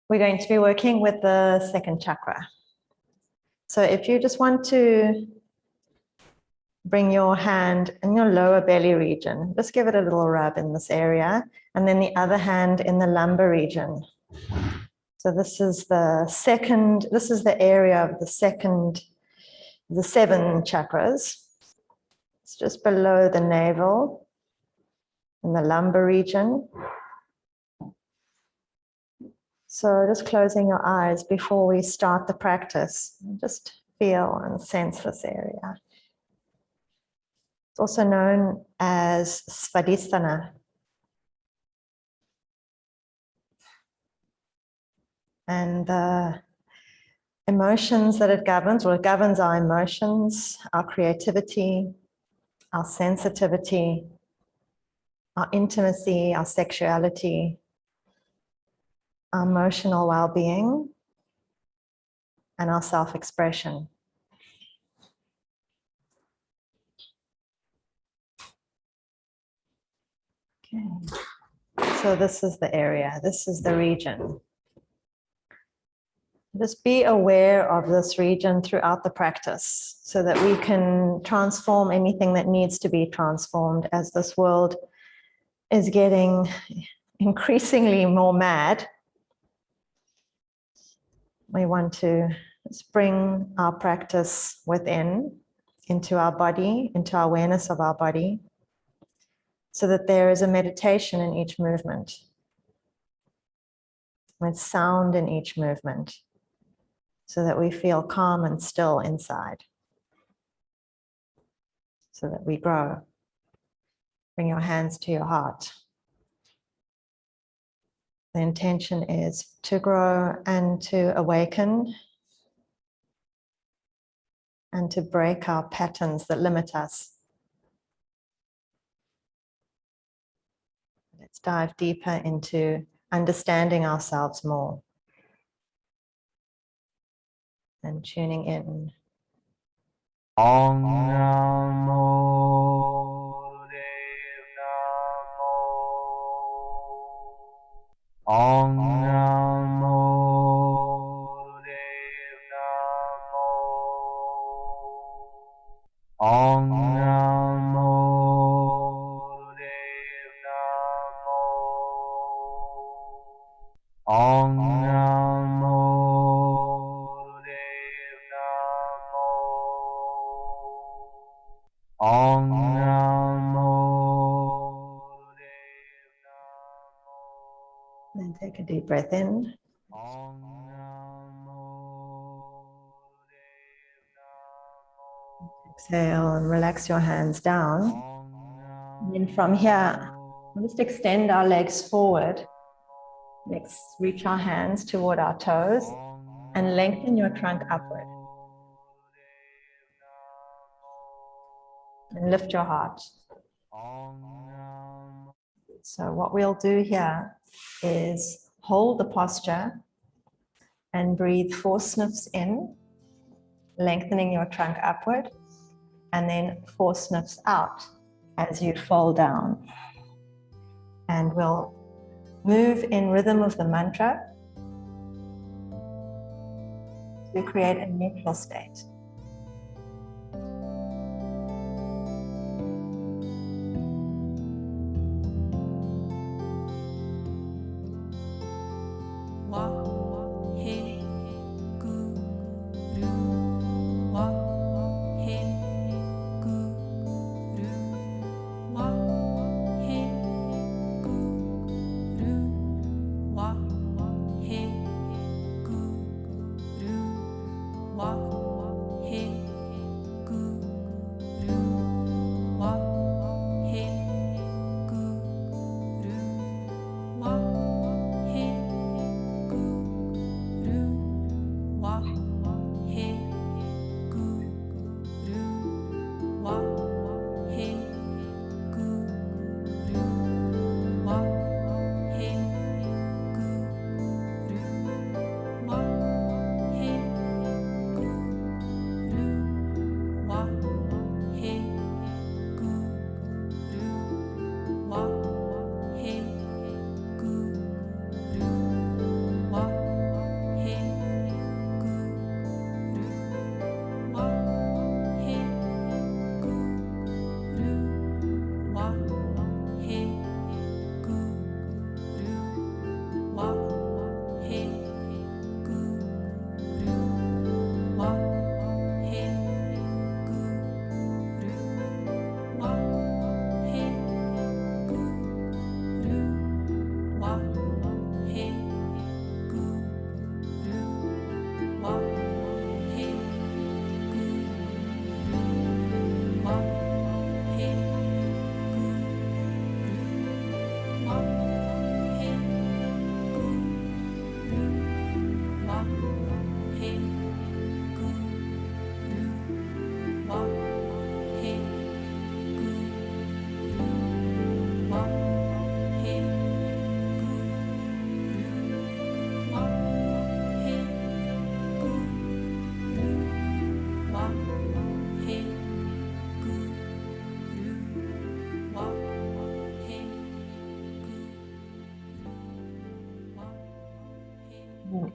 we're going to be working with the second chakra. So if you just want to bring your hand in your lower belly region, just give it a little rub in this area, and then the other hand in the lumbar region. So this is the area of the seven chakras. It's just below the navel in the lumbar region. So just closing your eyes before we start the practice, just feel and sense this area. It's also known as Svadhisthana. And the emotions that it governs our emotions, our creativity, our sensitivity, our intimacy, our sexuality, our emotional well-being, and our self-expression. Okay. So this is the area, this is the region. Just be aware of this region throughout the practice so that we can transform anything that needs to be transformed as this world is getting increasingly more mad. We want to bring our practice within, into our body, into our awareness of our body, so that there is a meditation in each movement, with sound in each movement, so that we feel calm and still inside, so that we grow. Bring your hands to your heart. The intention is to grow and to awaken and to break our patterns that limit us. Let's dive deeper into understanding ourselves more and tuning in. Om Namo Dev Namo. Om Namo Dev Namo. Om Namo Dev Namo. Om Namo Dev Namo. Om Namo Dev Namo. Then take a deep breath in. Om Namo Dev Namo. Exhale and relax your hands down. Om And then from here, we'll just extend our legs forward. Let's reach our hands toward our toes and lengthen your trunk upward. And lift your heart. So what we'll do here is hold the posture and breathe 4 sniffs in, lengthening your trunk upward, and then 4 sniffs out as you fold down. And we'll move in rhythm of the mantra to create a neutral state.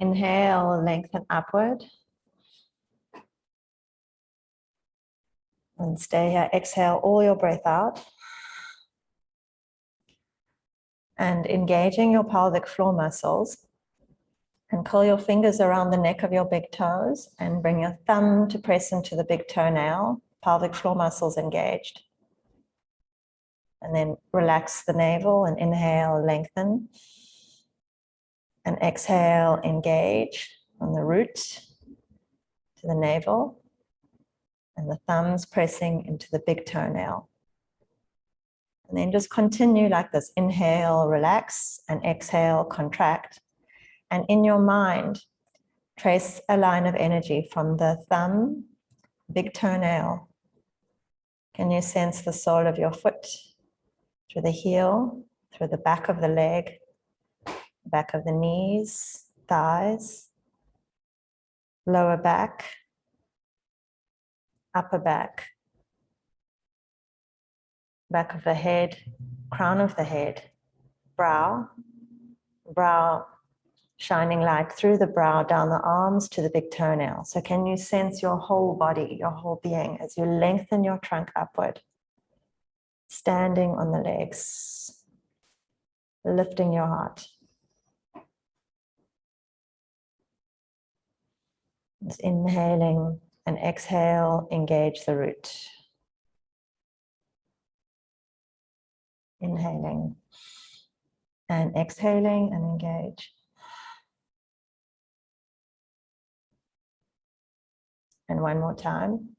Inhale, lengthen upward. And stay here. Exhale all your breath out. And engaging your pelvic floor muscles. And curl your fingers around the neck of your big toes and bring your thumb to press into the big toenail. Pelvic floor muscles engaged. And then relax the navel and inhale, lengthen. And exhale, engage on the root to the navel. And the thumbs pressing into the big toenail. And then just continue like this. Inhale, relax, and exhale, contract. And in your mind, trace a line of energy from the thumb, big toenail. Can you sense the sole of your foot through the heel, through the back of the leg, back of the knees, thighs, lower back, upper back, back of the head, crown of the head, brow, shining light through the brow, down the arms to the big toenail. So can you sense your whole body, your whole being as you lengthen your trunk upward, standing on the legs, lifting your heart. Just inhaling and exhale, engage the root. Inhaling and exhaling and engage. And one more time.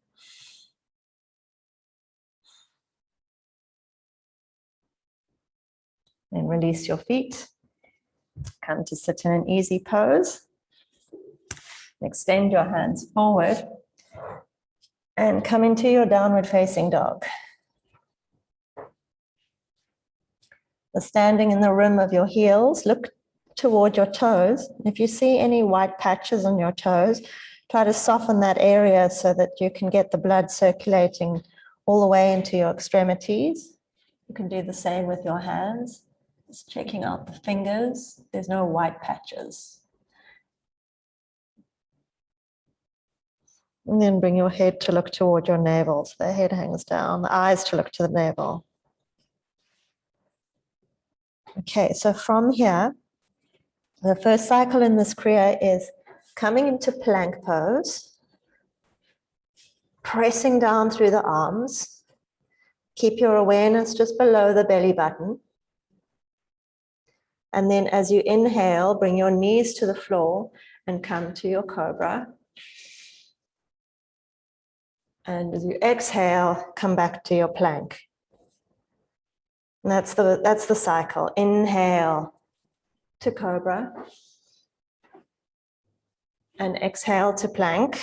Then release your feet. Come to sit in an easy pose. Extend your hands forward and come into your downward facing dog. Standing in the rim of your heels, look toward your toes. If you see any white patches on your toes, try to soften that area so that you can get the blood circulating all the way into your extremities. You can do the same with your hands. Just checking out the fingers. There's no white patches. And then bring your head to look toward your navel. So the head hangs down, the eyes to look to the navel. Okay, so from here, the first cycle in this Kriya is coming into plank pose, pressing down through the arms. Keep your awareness just below the belly button. And then as you inhale, bring your knees to the floor and come to your cobra. And as you exhale, come back to your plank. And that's the cycle. Inhale to cobra. And exhale to plank.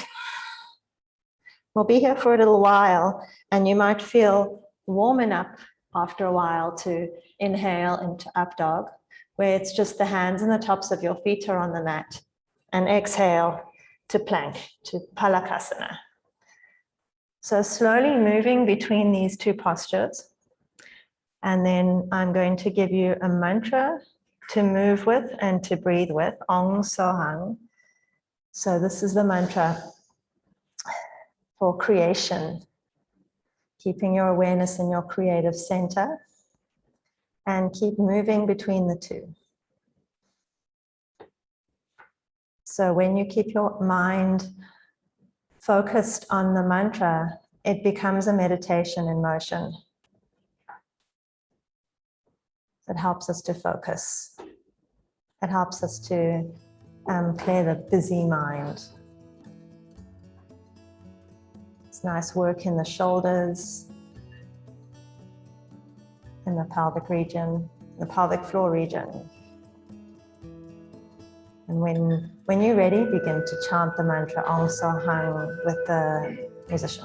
We'll be here for a little while, and you might feel warming up after a while to inhale into up dog, where it's just the hands and the tops of your feet are on the mat. And exhale to plank, to palakasana. So slowly moving between these two postures. And then I'm going to give you a mantra to move with and to breathe with, Ong Sohang. So this is the mantra for creation, keeping your awareness in your creative center and keep moving between the two. So when you keep your mind focused on the mantra, it becomes a meditation in motion. It helps us to focus. It helps us to clear the busy mind. It's nice work in the shoulders, in the pelvic region, the pelvic floor region. And when you're ready, begin to chant the mantra Om Sohang with the musician.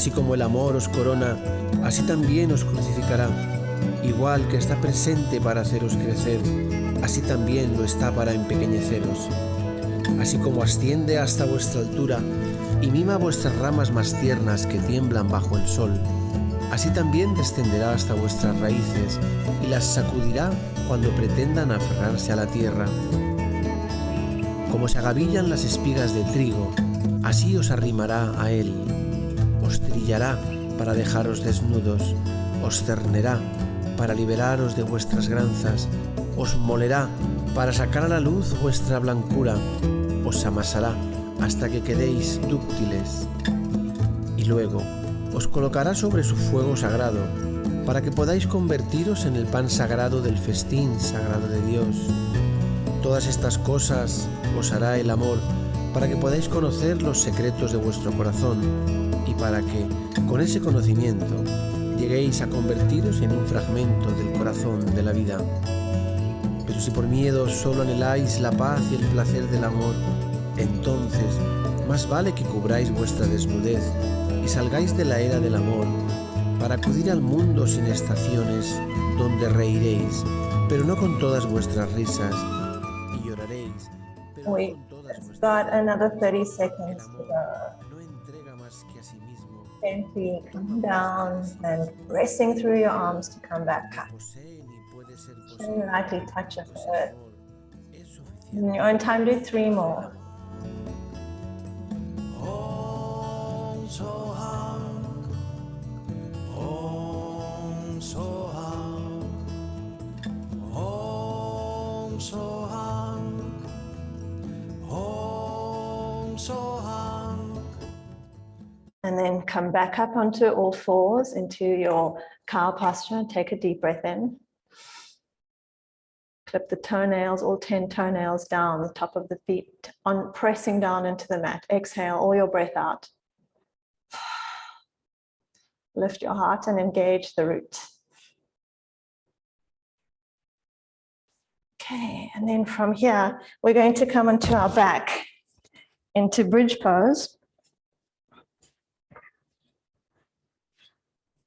Así como el amor os corona, así también os crucificará. Igual que está presente para haceros crecer, así también lo está para empequeñeceros. Así como asciende hasta vuestra altura y mima vuestras ramas más tiernas que tiemblan bajo el sol, así también descenderá hasta vuestras raíces y las sacudirá cuando pretendan aferrarse a la tierra. Como se agavillan las espigas de trigo, así os arrimará a él. Os trillará para dejaros desnudos, os cernerá para liberaros de vuestras granzas, os molerá para sacar a la luz vuestra blancura, os amasará hasta que quedéis dúctiles. Y luego os colocará sobre su fuego sagrado, para que podáis convertiros en el pan sagrado del festín sagrado de Dios. Todas estas cosas os hará el amor, para que podáis conocer los secretos de vuestro corazón, y para que, con ese conocimiento, lleguéis a convertiros en un fragmento del corazón de la vida. Pero si por miedo solo anheláis la paz y el placer del amor, entonces más vale que cubráis vuestra desnudez y salgáis de la era del amor para acudir al mundo sin estaciones, donde reiréis, pero no con todas vuestras risas, y lloraréis, pero We no con todas vuestras got another 30 El seconds to amor go. no entrega más que a sí mismo. Gently come down and pressing through your arms to come back up. Posee ni puede ser And poseído. lightly touch of the Pues earth. el amor es suficiente. In your own time, do 3 more. Om Soham, Om Soham, Om Soham, Om Soham. And then come back up onto all fours into your cow posture. Take a deep breath in. Clip the toenails, all 10 toenails down the top of the feet, on pressing down into the mat. Exhale all your breath out. Lift your heart and engage the root. Okay, and then from here, we're going to come onto our back into bridge pose.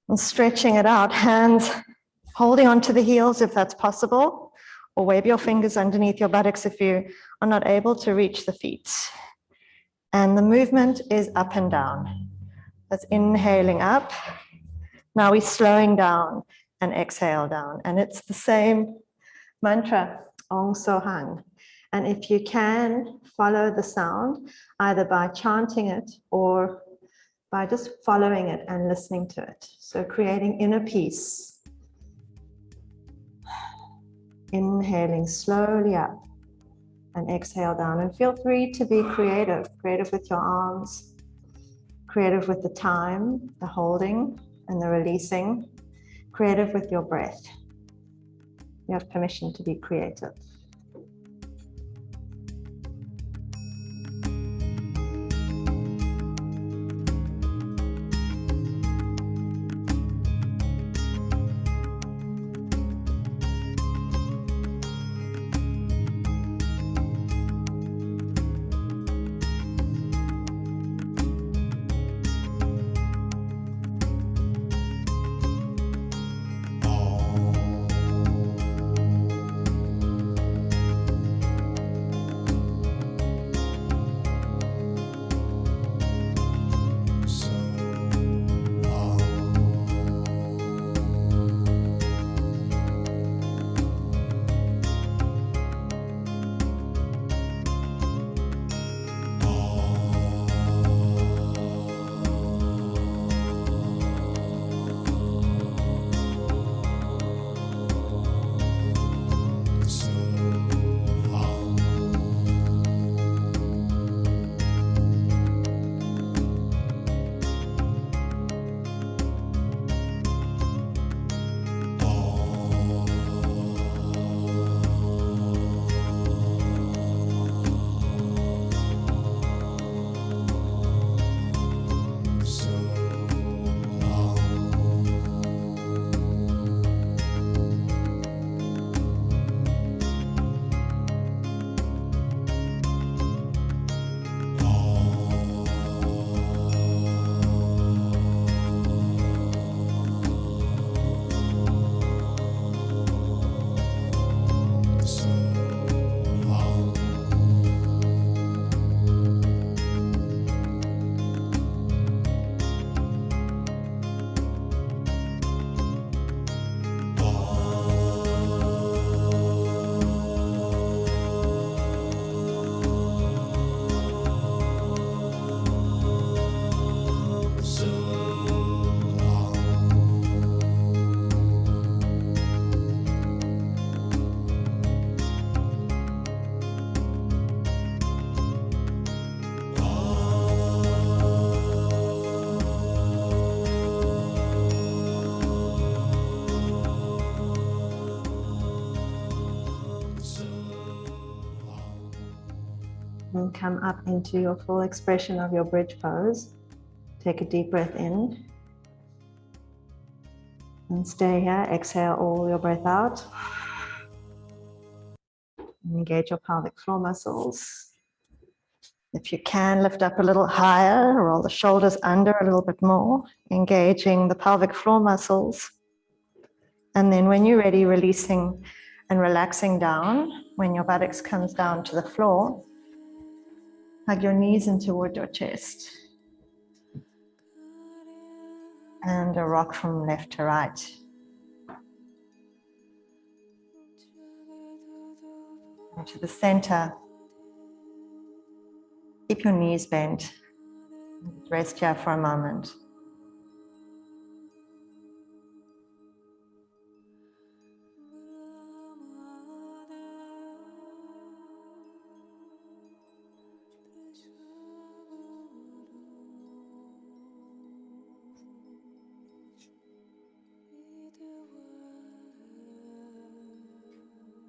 And stretching it out, hands holding onto the heels if that's possible, or wave your fingers underneath your buttocks if you are not able to reach the feet. And the movement is up and down. That's inhaling up. Now we're slowing down and exhale down. And it's the same mantra, Ong Sohang. And if you can follow the sound, either by chanting it or by just following it and listening to it. So creating inner peace. Inhaling slowly up and exhale down, and feel free to be creative with your arms, creative with the time, the holding and the releasing, creative with your breath. You have permission to be creative. And come up into your full expression of your bridge pose. Take a deep breath in. And stay here. Exhale all your breath out. Engage your pelvic floor muscles. If you can, lift up a little higher, roll the shoulders under a little bit more, engaging the pelvic floor muscles. And then when you're ready, releasing and relaxing down. When your buttocks comes down to the floor, hug your knees in toward your chest. And a rock from left to right. And to the center. Keep your knees bent. Rest here for a moment.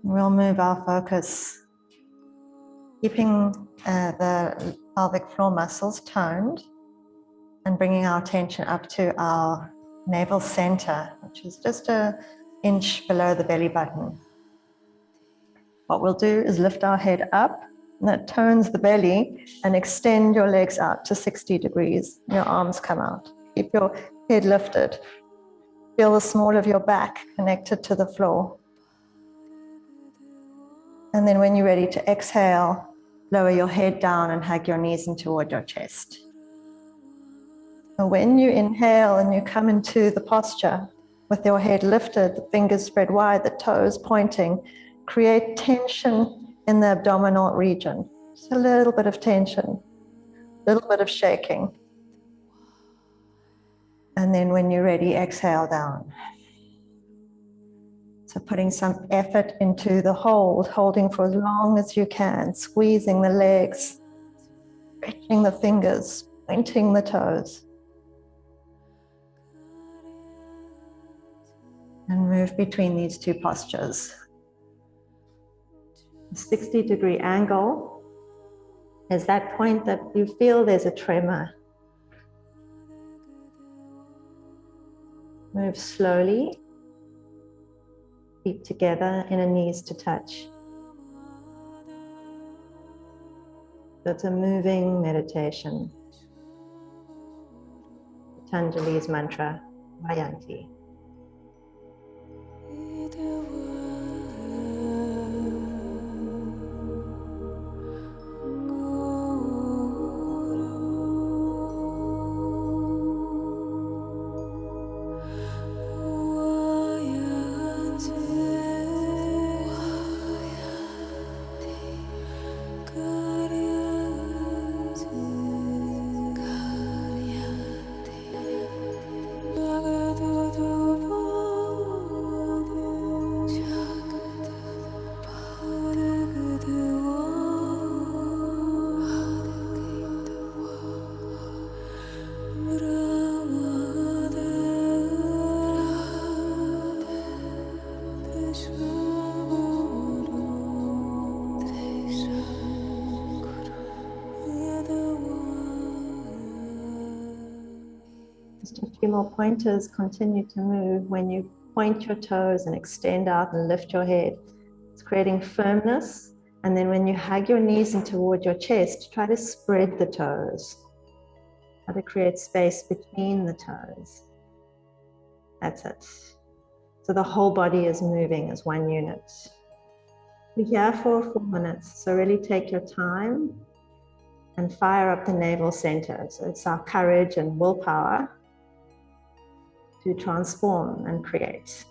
We'll move our focus, keeping the pelvic floor muscles toned and bringing our attention up to our navel center, which is just an inch below the belly button. What we'll do is lift our head up, and that tones the belly, and extend your legs out to 60 degrees. Your arms come out. Keep your head lifted. Feel the small of your back connected to the floor. And then when you're ready to exhale, lower your head down and hug your knees in toward your chest. And when you inhale and you come into the posture with your head lifted, the fingers spread wide, the toes pointing, create tension in the abdominal region. Just a little bit of tension, a little bit of shaking. And then when you're ready, exhale down. So putting some effort into the hold, holding for as long as you can, squeezing the legs, stretching the fingers, pointing the toes. And move between these two postures. A 60-degree angle is that point that you feel there's a tremor. Move slowly. Feet together, inner knees to touch. That's a moving meditation. Patanjali's mantra, Vayanti. Just a few more pointers. Continue to move. When you point your toes and extend out and lift your head, it's creating firmness. And then when you hug your knees in toward your chest, try to spread the toes. Try to create space between the toes. That's it. So the whole body is moving as one unit. We're here for 4 minutes, so really take your time and fire up the navel center. So it's our courage and willpower to transform and create.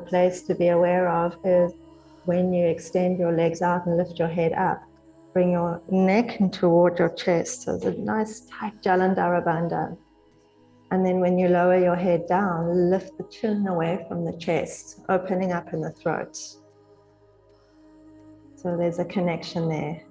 place to be aware of is when you extend your legs out and lift your head up, bring your neck toward your chest. So it's a nice tight Jalandhara bandha. And then when you lower your head down, lift the chin away from the chest, opening up in the throat. So there's a connection there.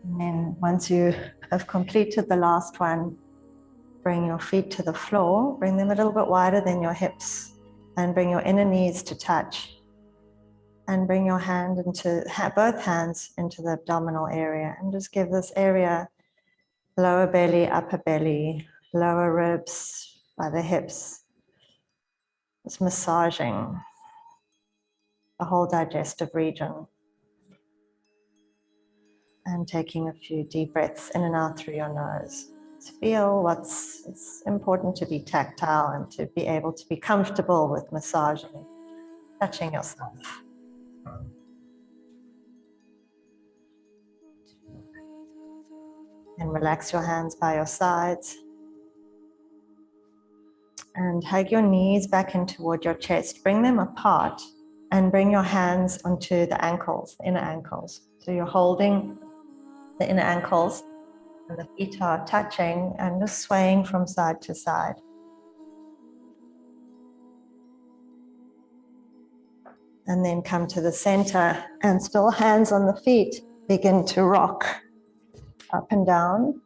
And then once you have completed the last one, bring your feet to the floor, bring them a little bit wider than your hips, and bring your inner knees to touch. And bring your hand into, both hands into the abdominal area, and just give this area lower belly, upper belly, lower ribs by the hips. Just massaging the whole digestive region. And taking a few deep breaths in and out through your nose. Feel it's important to be tactile and to be able to be comfortable with massaging, touching yourself. And relax your hands by your sides. And hug your knees back in toward your chest. Bring them apart and bring your hands onto the ankles, the inner ankles. So you're holding the inner ankles and the feet are touching and just swaying from side to side. And then come to the center and still hands on the feet, begin to rock up and down.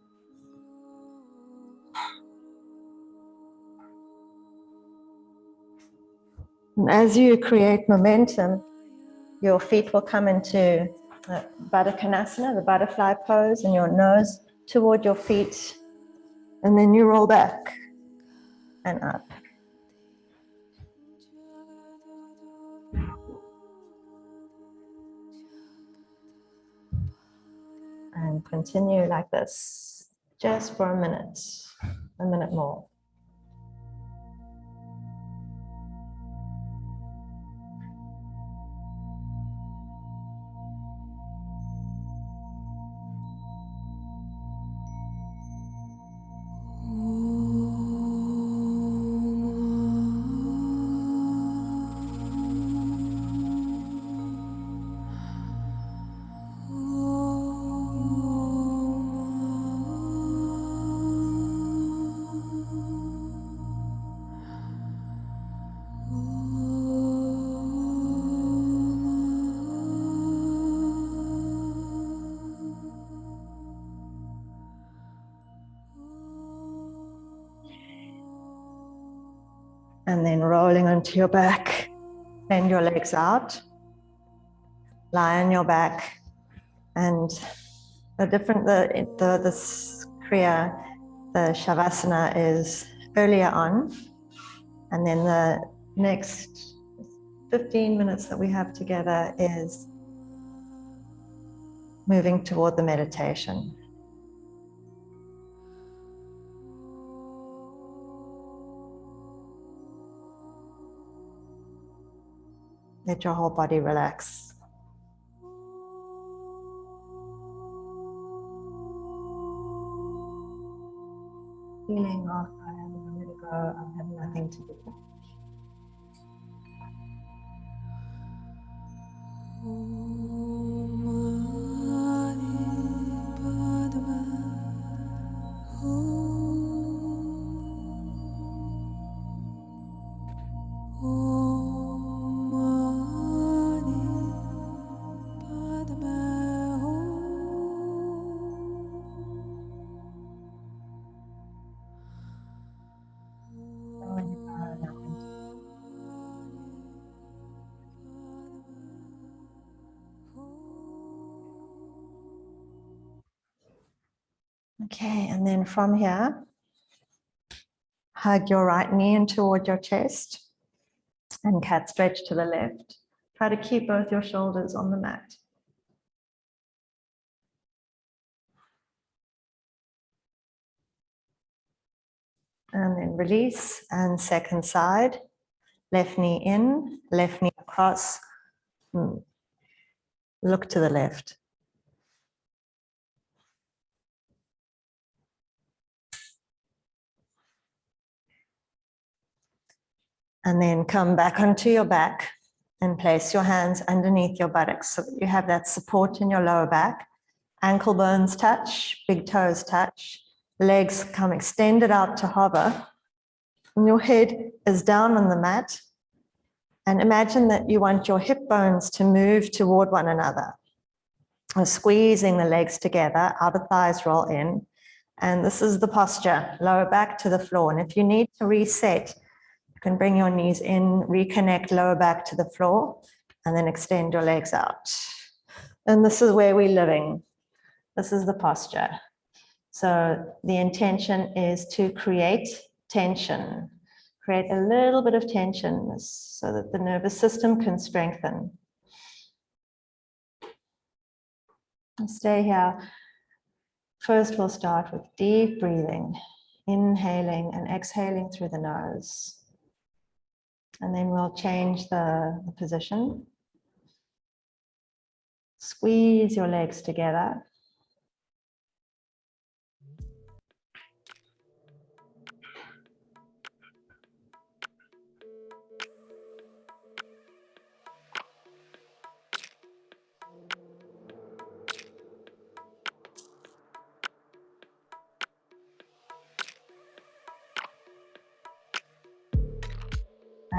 And as you create momentum, your feet will come into Baddha Konasana, the butterfly pose, and your nose toward your feet. And then you roll back and up. And continue like this, just for a minute more. then rolling onto your back. Bend your legs out. Lie on your back. And this Kriya, the Shavasana is earlier on. And then the next 15 minutes that we have together is moving toward the meditation. Let your whole body relax. Feeling, oh, I have nowhere to go, I have nothing to do. Okay, and then from here, hug your right knee in toward your chest and cat stretch to the left. Try to keep both your shoulders on the mat. And then release, and second side, left knee in, left knee across. Look to the left. And then come back onto your back and place your hands underneath your buttocks so that you have that support in your lower back. Ankle bones touch, big toes touch, legs come extended out to hover, and your head is down on the mat. And imagine that you want your hip bones to move toward one another. Squeezing the legs together, outer thighs roll in. And this is the posture, lower back to the floor. And if you need to reset, you can bring your knees in, reconnect lower back to the floor, and then extend your legs out. And this is where we're living. This is the posture. So the intention is to create tension, create a little bit of tension so that the nervous system can strengthen. And stay here. First, we'll start with deep breathing, inhaling and exhaling through the nose. And then we'll change the position. Squeeze your legs together.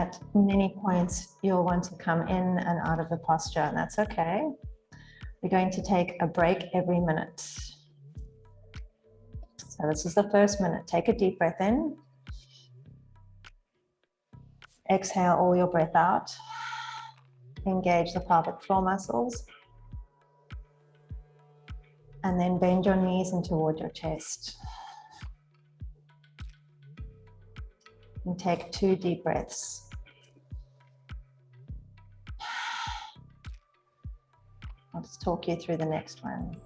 At many points, you'll want to come in and out of the posture, and that's okay. We're going to take a break every minute. So this is the first minute. Take a deep breath in. Exhale all your breath out. Engage the pelvic floor muscles. And then bend your knees in toward your chest. And take 2 deep breaths. I'll just talk you through the next one.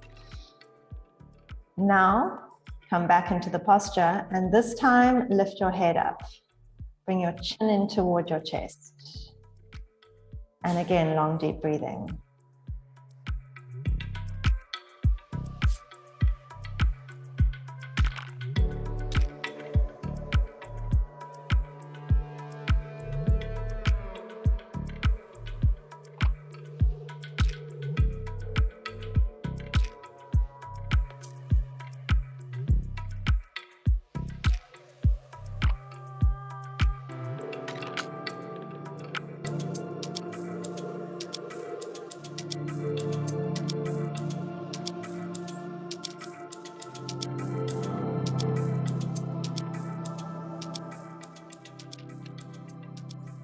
Now, come back into the posture, and this time lift your head up. Bring your chin in toward your chest. And again, long, deep breathing.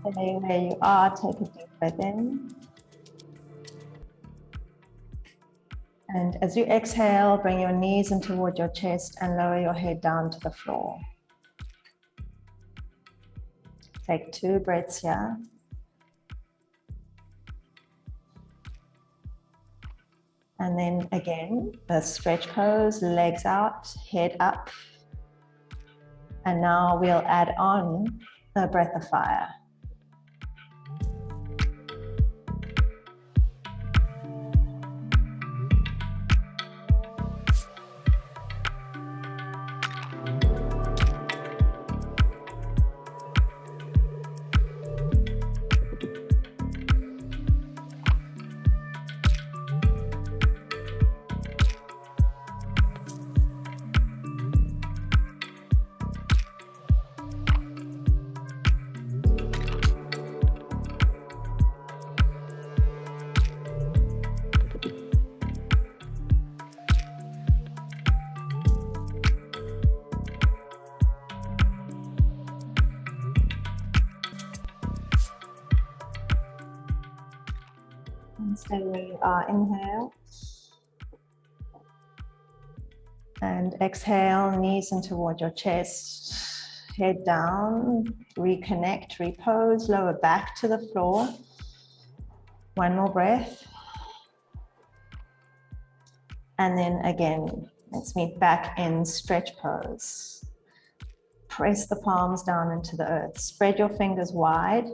Stay where you are, take a deep breath in. And as you exhale, bring your knees in toward your chest and lower your head down to the floor. Take 2 breaths here. And then again, the stretch pose, legs out, head up. And now we'll add on a breath of fire. And stay where you are, inhale. And exhale, knees in toward your chest, head down, reconnect, repose, lower back to the floor. 1 more breath. And then again, let's meet back in stretch pose. Press the palms down into the earth. Spread your fingers wide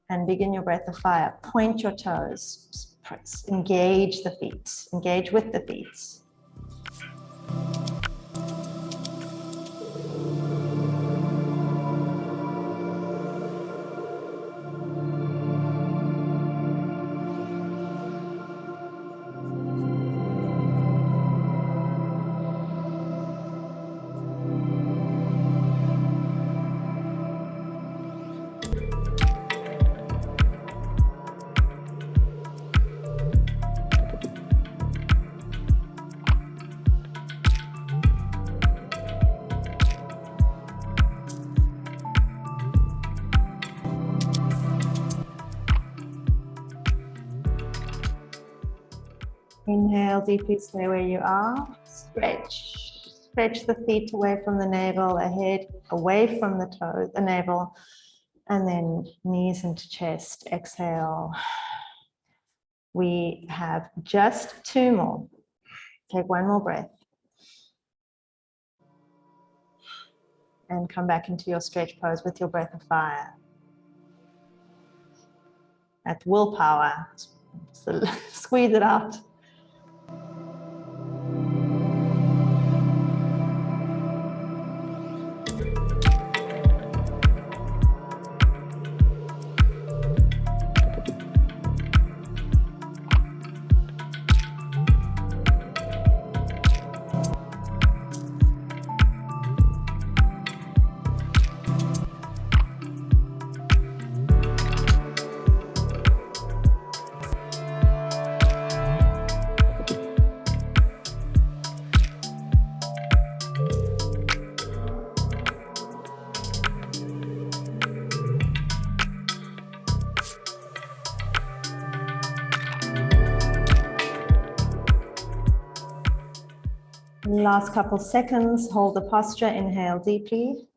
and begin your breath of fire. Point your toes. Press. Engage the feet. Engage with the feet. Inhale deeply, stay where you are. Stretch. Stretch the feet away from the navel, the head away from the toes, the navel, and then knees into chest. Exhale. We have just 2 more. Take 1 more breath. And come back into your stretch pose with your breath of fire. At willpower. So squeeze it out. Last couple seconds, hold the posture, inhale deeply.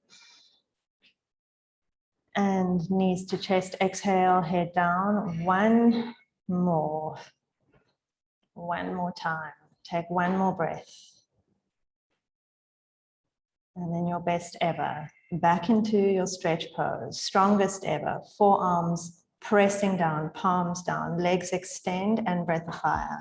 And knees to chest, exhale, head down. 1 more. 1 more time. Take 1 more breath. And then your best ever. Back into your stretch pose, strongest ever. Forearms pressing down, palms down, legs extend, and breath of fire.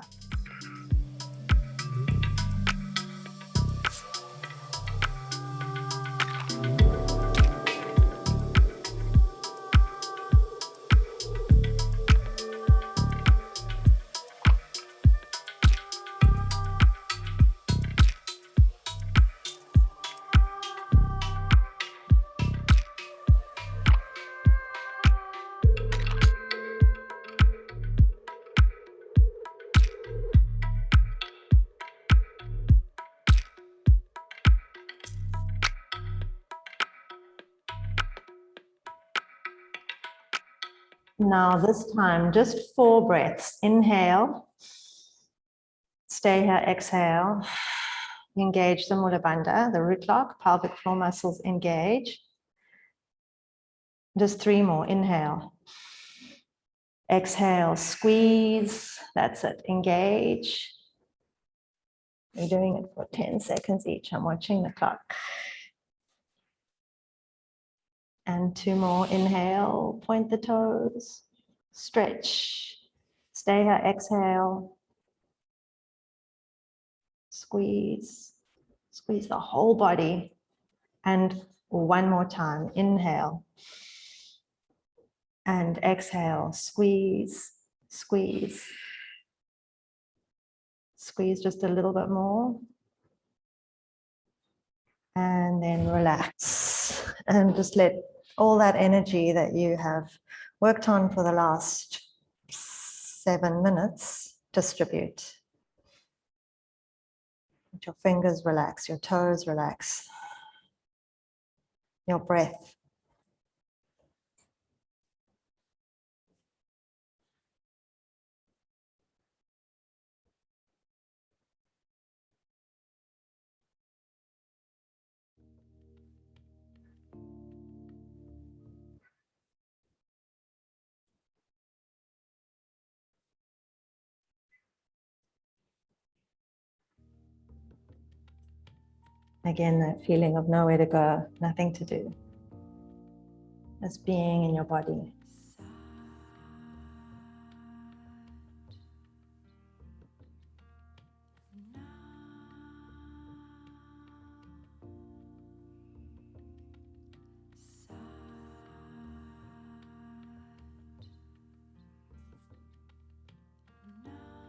Now this time, just 4 breaths. Inhale. Stay here, exhale. Engage the Mula Bandha, the root lock, pelvic floor muscles engage. Just 3 more, inhale. Exhale, squeeze, that's it, engage. You're doing it for 10 seconds each. I'm watching the clock. And 2 more, inhale, point the toes, stretch. Stay here, exhale. Squeeze, squeeze the whole body. And 1 more time, inhale. And exhale, squeeze, squeeze. Squeeze just a little bit more. And then relax. And just let all that energy that you have worked on for the last 7 minutes distribute. Let your fingers relax, your toes relax, your breath. Again, that feeling of nowhere to go, nothing to do. Just being in your body.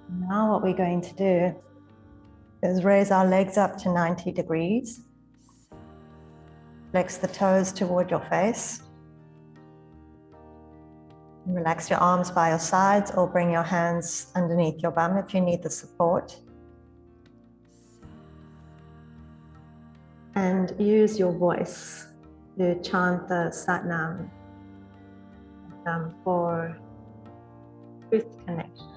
Now what we're going to do is raise our legs up to 90 degrees. Flex the toes toward your face. Relax your arms by your sides or bring your hands underneath your bum if you need the support. And use your voice to chant the Satnam for truth connection.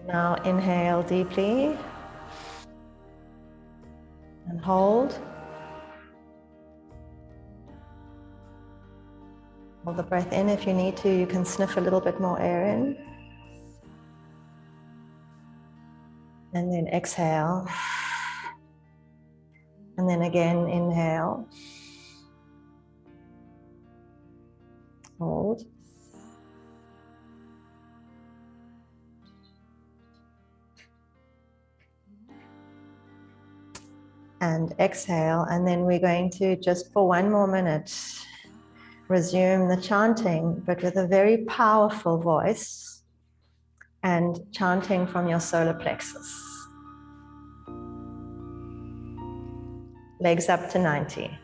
Now inhale deeply and hold. Hold the breath in. If you need to, you can sniff a little bit more air in. And then exhale. And then again, inhale. Hold. and exhale. And then we're going to, just for 1 more minute, resume the chanting, but with a very powerful voice and chanting from your solar plexus. Legs up to 90.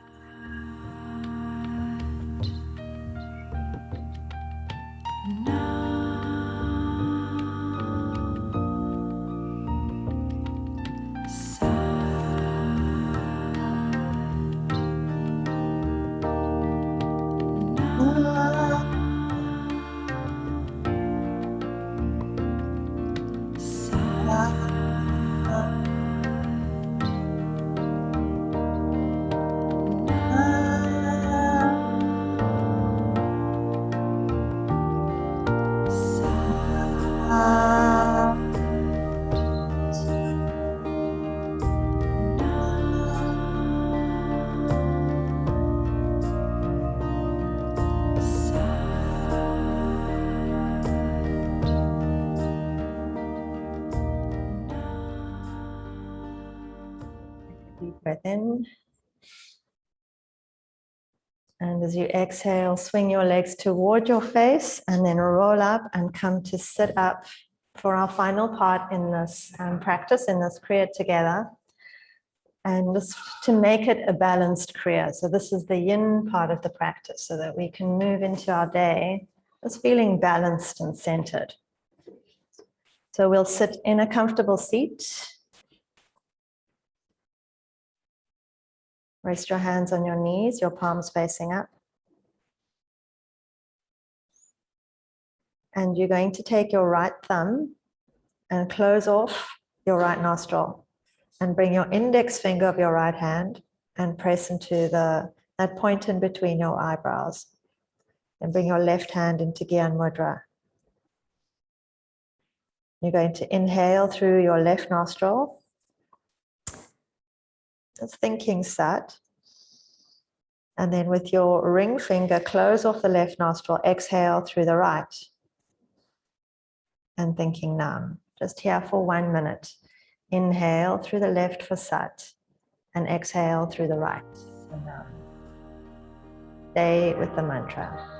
Deep breath in. And as you exhale, swing your legs toward your face and then roll up and come to sit up for our final part in this practice, in this Kriya together. And just to make it a balanced Kriya. So this is the yin part of the practice, so that we can move into our day just feeling balanced and centered. So we'll sit in a comfortable seat. Rest your hands on your knees, your palms facing up. And you're going to take your right thumb and close off your right nostril and bring your index finger of your right hand and press into that point in between your eyebrows. And bring your left hand into Gyan Mudra. You're going to inhale through your left nostril. Just thinking Sat. And then with your ring finger, close off the left nostril, exhale through the right. And thinking Nam. Just here for 1 minute. Inhale through the left for Sat. And exhale through the right for Nam. Stay with the mantra.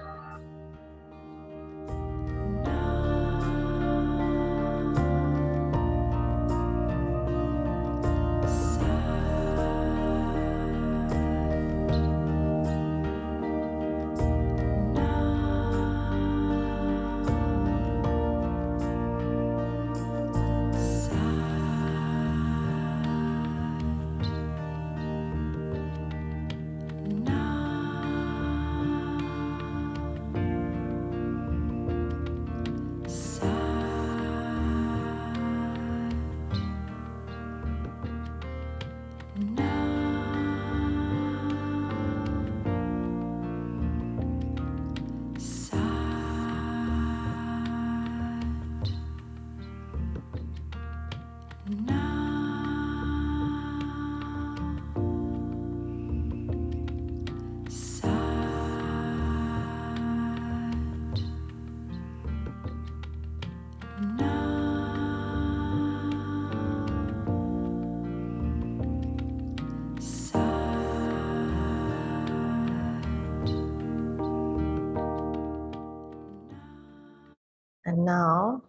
And now,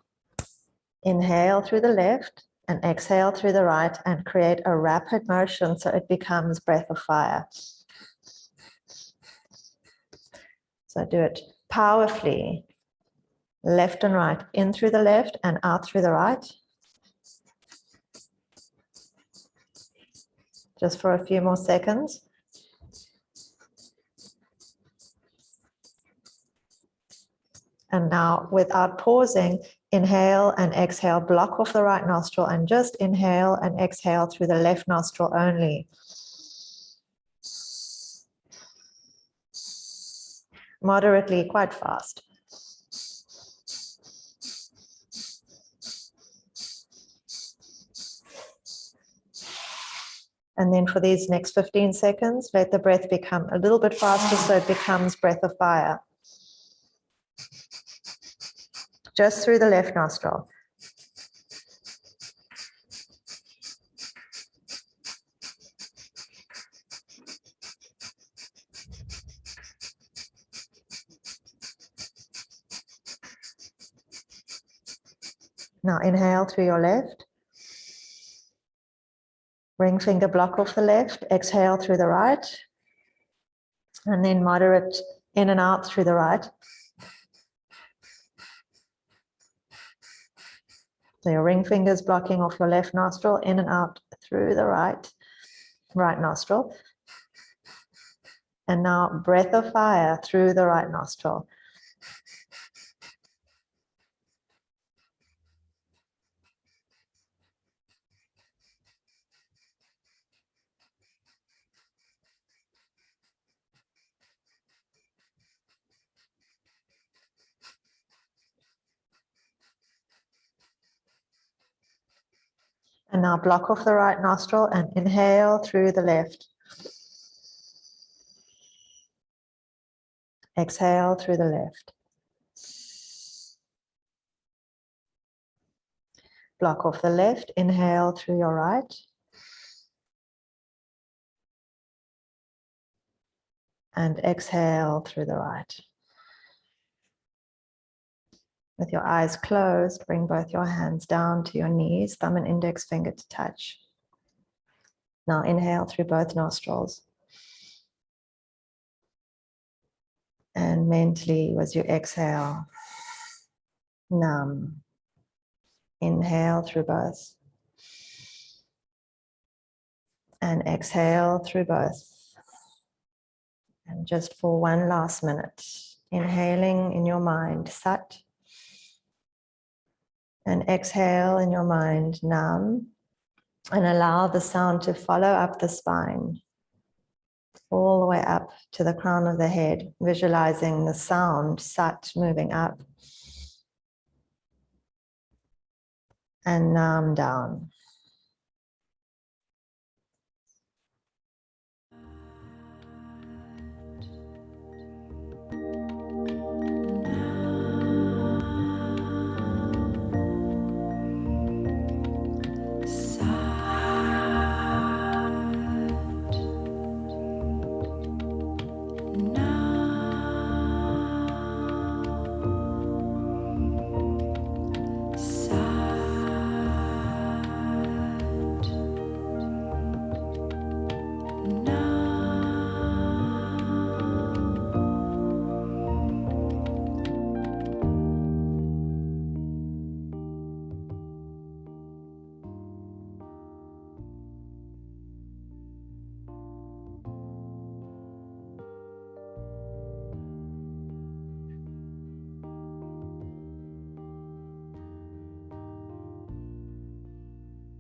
inhale through the left and exhale through the right and create a rapid motion so it becomes breath of fire. So do it powerfully, left and right, in through the left and out through the right. Just for a few more seconds. And now, without pausing, inhale and exhale, block off the right nostril and just inhale and exhale through the left nostril only. Moderately, quite fast. And then for these next 15 seconds, let the breath become a little bit faster so it becomes breath of fire. Just through the left nostril. Now inhale through your left. Ring finger block off the left. Exhale through the right. And then moderate in and out through the right. So your ring fingers blocking off your left nostril, in and out through the right nostril. And now breath of fire through the right nostril. And now block off the right nostril and inhale through the left. Exhale through the left. Block off the left, inhale through your right. And exhale through the right. With your eyes closed, bring both your hands down to your knees, thumb and index finger to touch. Now inhale through both nostrils. And mentally, as you exhale, numb. Inhale through both. And exhale through both. And just for one last minute, inhaling in your mind, sat. And exhale in your mind, nam. And allow the sound to follow up the spine, all the way up to the crown of the head, visualizing the sound, sat, moving up. And nam down.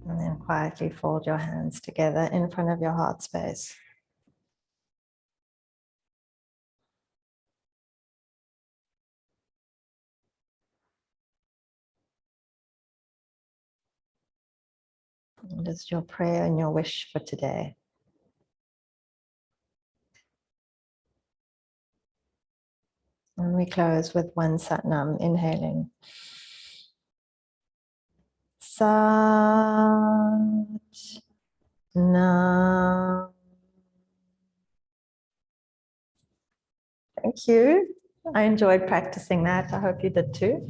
And then quietly fold your hands together in front of your heart space. What is your prayer and your wish for today? And we close with one Sat Nam, inhaling. Sat Nam. Thank you. I enjoyed practicing that. I hope you did too.